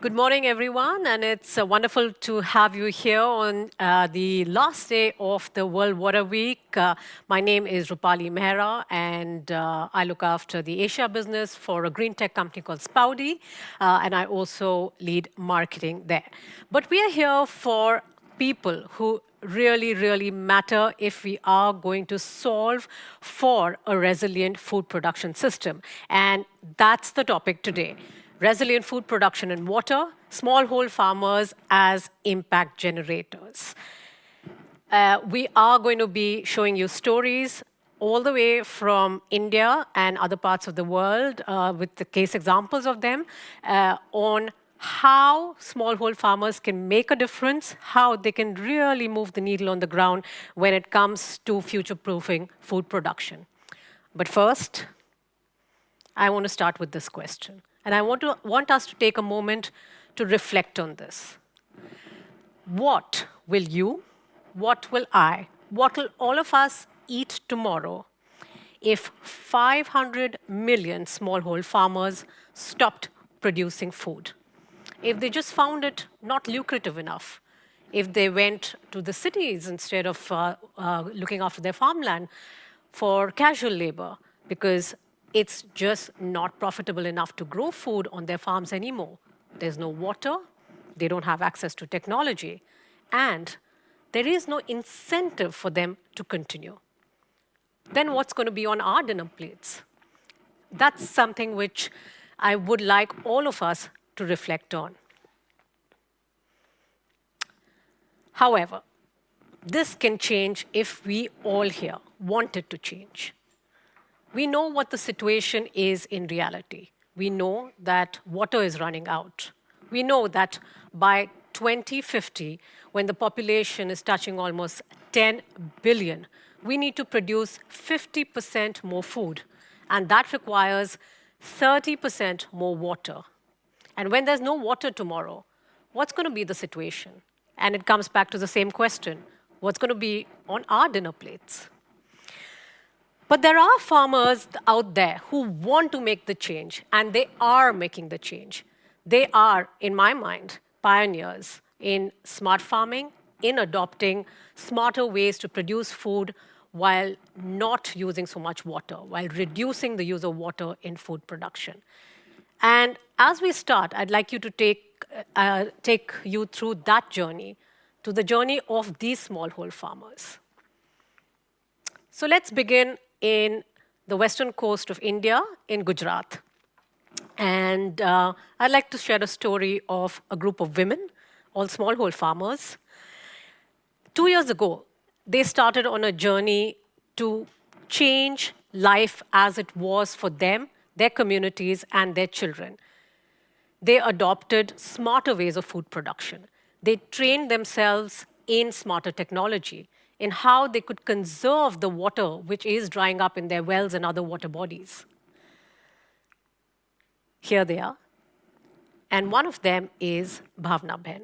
Good morning, everyone, and it's wonderful to have you here on the last day of the World Water Week. My name is Rupali Mehra, and I look after the Asia business for a green tech company called Spowdi, and I also lead marketing there. But we are here for people who really, really matter if we are going to solve for a resilient food production system. And that's the topic today. Resilient food production and water, smallholder farmers as impact generators. We are going to be showing you stories all the way from India and other parts of the world with the case examples of them on how smallholder farmers can make a difference, how they can really move the needle on the ground when it comes to future-proofing food production. But first, I want to start with this question. And I want us to take a moment to reflect on this. What will you, what will I, what will all of us eat tomorrow if 500 million smallholder farmers stopped producing food? If they just found it not lucrative enough, if they went to the cities instead of looking after their farmland for casual labor, because it's just not profitable enough to grow food on their farms anymore. There's no water, they don't have access to technology, and there is no incentive for them to continue. Then what's going to be on our dinner plates? That's something which I would like all of us to reflect on. However, this can change if we all here want it to change. We know what the situation is in reality. We know that water is running out. We know that by 2050, when the population is touching almost 10 billion, we need to produce 50% more food. And that requires 30% more water. And when there's no water tomorrow, what's going to be the situation? And it comes back to the same question. What's going to be on our dinner plates? But there are farmers out there who want to make the change, and they are making the change. They are, in my mind, pioneers in smart farming, in adopting smarter ways to produce food while not using so much water, while reducing the use of water in food production. And as we start, I'd like you to take you through that journey, to the journey of these smallholder farmers. So let's begin in the western coast of India, in Gujarat. And I'd like to share a story of a group of women, all smallholder farmers. 2 years ago, they started on a journey to change life as it was for them, their communities, and their children. They adopted smarter ways of food production. They trained themselves in smarter technology, in how they could conserve the water which is drying up in their wells and other water bodies. Here they are. And one of them is Bhavna Ben.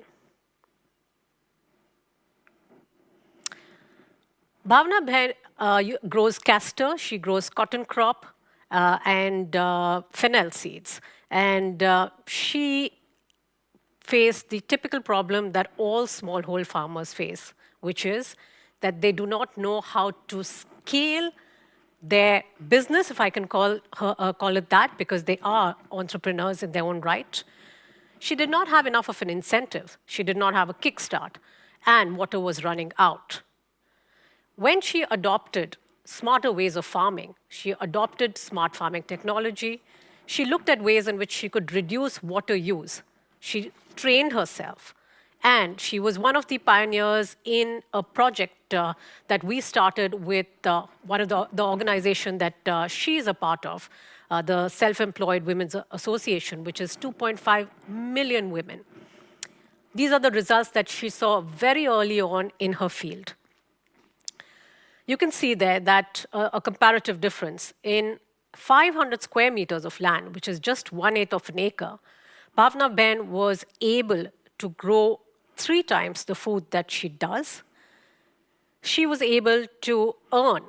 Bhavna Ben grows castor, she grows cotton crop and fennel seeds. And she faced the typical problem that all smallholder farmers face, which is that they do not know how to scale their business, if I can call it that, because they are entrepreneurs in their own right. She did not have enough of an incentive. She did not have a kickstart, and water was running out. When she adopted smarter ways of farming, she adopted smart farming technology, she looked at ways in which she could reduce water use. She trained herself. And she was one of the pioneers in a project that we started with one of the organization that she's a part of, the Self-Employed Women's Association, which is 2.5 million women. These are the results that she saw very early on in her field. You can see there that a comparative difference. In 500 square meters of land, which is just 1/8 of an acre, Bhavna Ben was able to grow 3 times the food that she does. She was able to earn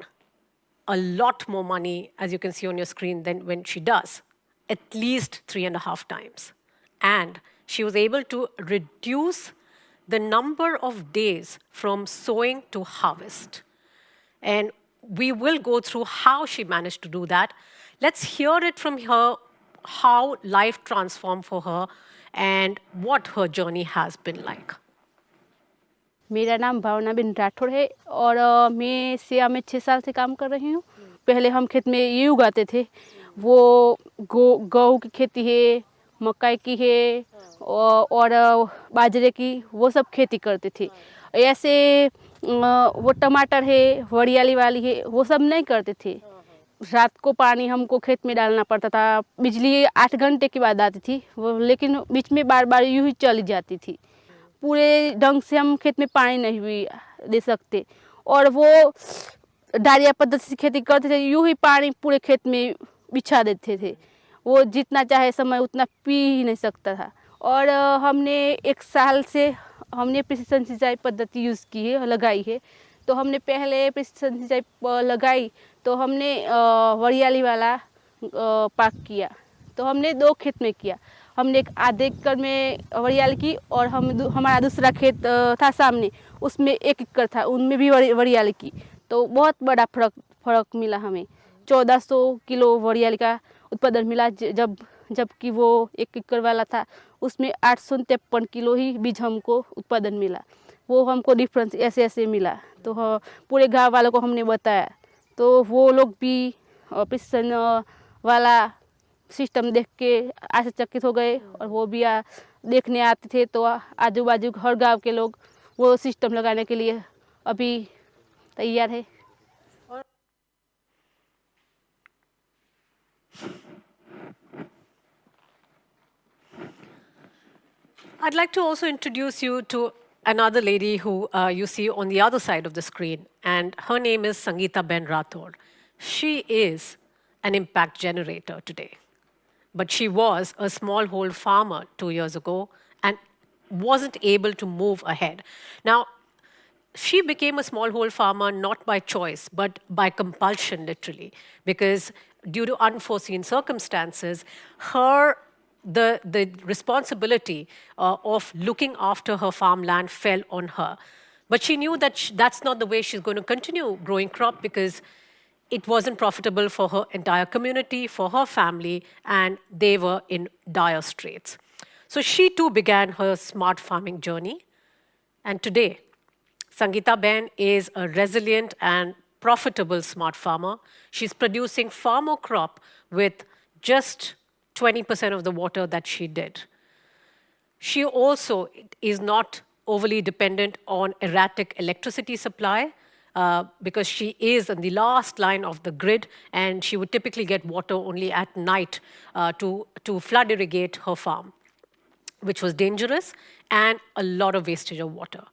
a lot more money, as you can see on your screen, than when she does, at least 3.5 times. And she was able to reduce the number of days from sowing to harvest. And we will go through how she managed to do that. Let's hear it from her, how life transformed for her and what her journey has been like. मेरा नाम भावना बिन राठौड़ है और मैं सिया में 6 साल से काम कर रही हूँ। पहले हम खेत में ये उगाते थे, वो गेहूँ की खेती है, मकई की है और बाजरे की, वो सब खेती करते थे। ऐसे वो टमाटर है, वरियाली वाली है, वो सब नहीं करते थे। रात को पानी हमको खेत में डालना पड़ता था। बिजली 8 घंटे के बाद आती थी वो, लेकिन बीच में बार बार यूँ ही चली जाती थी। पूरे ढंग से हम खेत में पानी नहीं भी दे सकते और वो डारिया पद्धति से खेती करते थे, यूँ ही पानी पूरे खेत में बिछा देते थे। वो जितना चाहे समय उतना पी ही नहीं सकता था। और हमने 1 साल से हमने प्रिसीजन सिंचाई पद्धति यूज़ की है, लगाई है। तो हमने पहले प्रिसीजन सिंचाई लगाई तो हमने वरियाली वाला पाक किया। तो हमने 2 खेत में किया। हमने एक आधे एकड़ में वरियाली की और हमारा दूसरा खेत था सामने, उसमें 1 एकड़ था, उनमें भी वरियाली की। तो बहुत बड़ा फर्क मिला हमें। 1400 किलो वरियाली का उत्पादन मिला, जबकि वो 1 एकड़ वाला था उसमें 853 किलो ही बीज हमको उत्पादन मिला। वो हमको डिफरेंस ऐसे ऐसे मिला। तो पूरे गाँव वालों को हमने बताया, तो वो लोग भी प्रिसीजन वाला सिस्टम देख के आश्चर्यचकित हो गए और वो भी देखने आते थे। तो आजू बाजू हर गांव के लोग वो सिस्टम लगाने के लिए अभी तैयार है। I'd like to also introduce you to another lady who you see on the other side of the screen, and her name is Sangeeta Ben Rathod. She is an impact generator today. But she was a smallhold farmer 2 years ago and wasn't able to move ahead. Now, she became a smallhold farmer not by choice, but by compulsion, literally, because due to unforeseen circumstances, the responsibility of looking after her farmland fell on her. But she knew that that's not the way she's going to continue growing crop, because it wasn't profitable for her entire community, for her family, and they were in dire straits. So she too began her smart farming journey. And today, Sangeeta Ben is a resilient and profitable smart farmer. She's producing far more crop with just 20% of the water that she did. She also is not overly dependent on erratic electricity supply, because she is on the last line of the grid, and she would typically get water only at night to flood irrigate her farm, which was dangerous and a lot of wastage of water.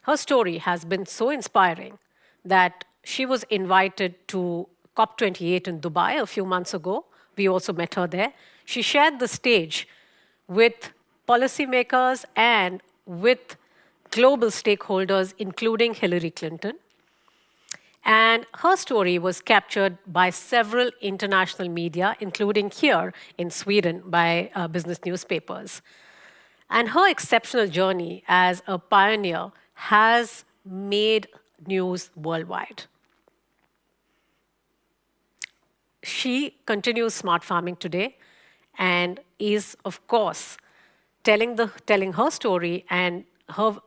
Her story has been so inspiring that she was invited to COP28 in Dubai a few months ago. We also met her there. She shared the stage with policymakers and with global stakeholders, including Hillary Clinton. And her story was captured by several international media, including here in Sweden by business newspapers. And her exceptional journey as a pioneer has made news worldwide. She continues smart farming today and is, of course, telling her story, and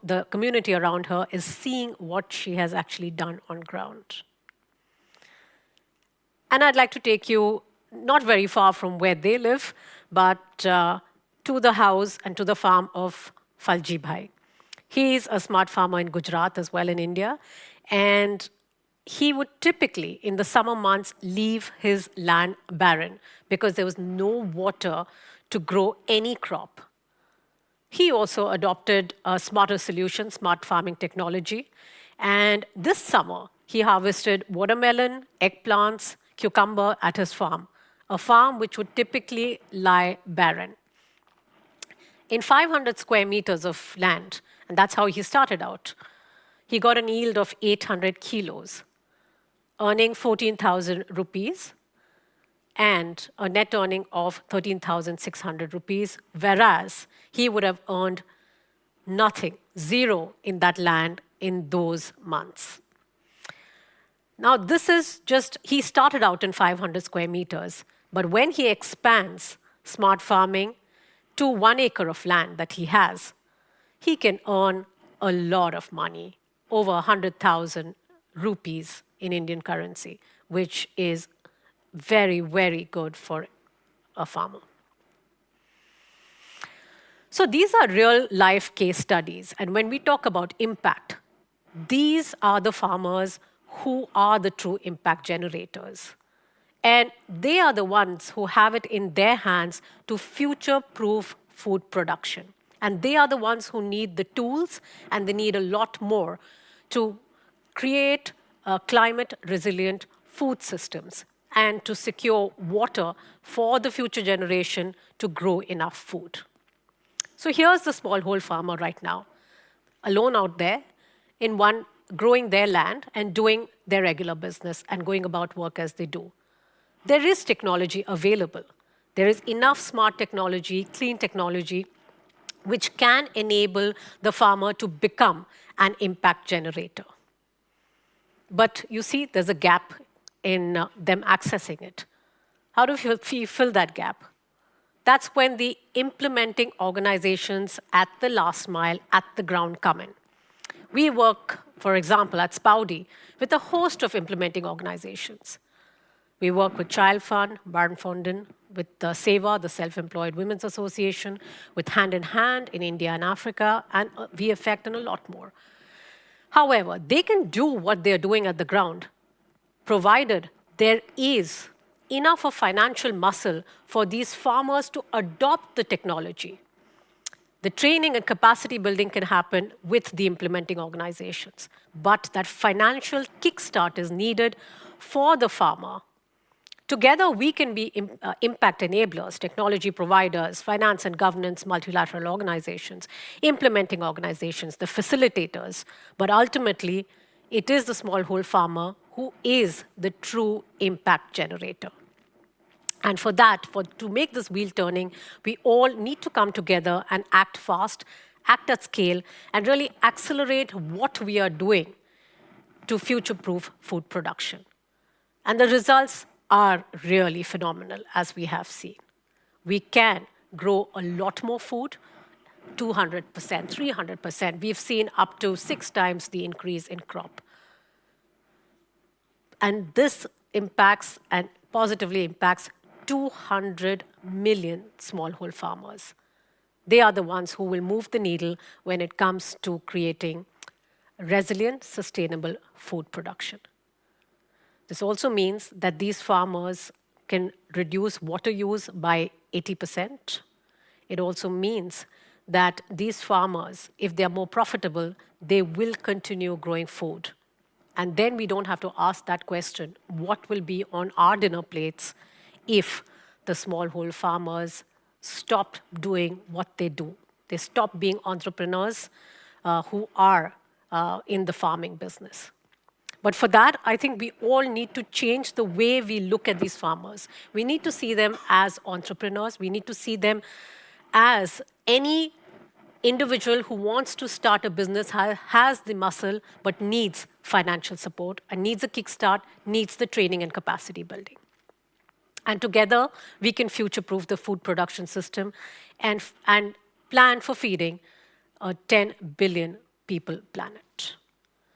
the community around her is seeing what she has actually done on ground. And I'd like to take you not very far from where they live, but to the house and to the farm of Falji Bhai. He is a smart farmer in Gujarat as well in India, and he would typically, in the summer months, leave his land barren because there was no water to grow any crop. He also adopted a smarter solution, smart farming technology. And this summer, he harvested watermelon, eggplants, cucumber at his farm, a farm which would typically lie barren. In 500 square meters of land, and that's how he started out, he got an yield of 800 kilos, earning 14,000 rupees, and a net earning of 13,600 rupees, whereas he would have earned nothing, zero in that land in those months. Now, this is just, he started out in 500 square meters, but when he expands smart farming to 1 acre of land that he has, he can earn a lot of money, over 100,000 rupees in Indian currency, which is very, very good for a farmer. So these are real life case studies. And when we talk about impact, these are the farmers who are the true impact generators. And they are the ones who have it in their hands to future-proof food production. And they are the ones who need the tools, and they need a lot more to create climate-resilient food systems and to secure water for the future generation to grow enough food. So here's the smallholder farmer right now, alone out there, in one, growing their land and doing their regular business and going about work as they do. There is technology available. There is enough smart technology, clean technology, which can enable the farmer to become an impact generator. But you see, there's a gap in them accessing it. How do we fill that gap? That's when the implementing organizations at the last mile, at the ground, come in. We work, for example, at Spowdi with a host of implementing organizations. We work with Child Fund, Barnfonden, with SEVA, the Self-Employed Women's Association, with Hand in Hand in India and Africa, and VEffect and a lot more. However, they can do what they're doing at the ground, provided there is enough of financial muscle for these farmers to adopt the technology. The training and capacity building can happen with the implementing organizations, but that financial kickstart is needed for the farmer. Together, we can be impact enablers, technology providers, finance and governance, multilateral organizations, implementing organizations, the facilitators. But ultimately, it is the smallholder farmer who is the true impact generator. And for that, to make this wheel turning, we all need to come together and act fast, act at scale, and really accelerate what we are doing to future-proof food production. And the results are really phenomenal, as we have seen. We can grow a lot more food, 200%, 300%. We've seen up to 6 times the increase in crop. And this impacts and positively impacts 200 million smallholder farmers. They are the ones who will move the needle when it comes to creating resilient, sustainable food production. This also means that these farmers can reduce water use by 80%. It also means that these farmers, if they are more profitable, they will continue growing food. And then we don't have to ask that question, what will be on our dinner plates if the smallholder farmers stop doing what they do? They stop being entrepreneurs who are in the farming business. But for that, I think we all need to change the way we look at these farmers. We need to see them as entrepreneurs. We need to see them as any individual who wants to start a business, has the muscle, but needs financial support and needs a kickstart, needs the training and capacity building. And together, we can future-proof the food production system and plan for feeding a 10 billion people planet.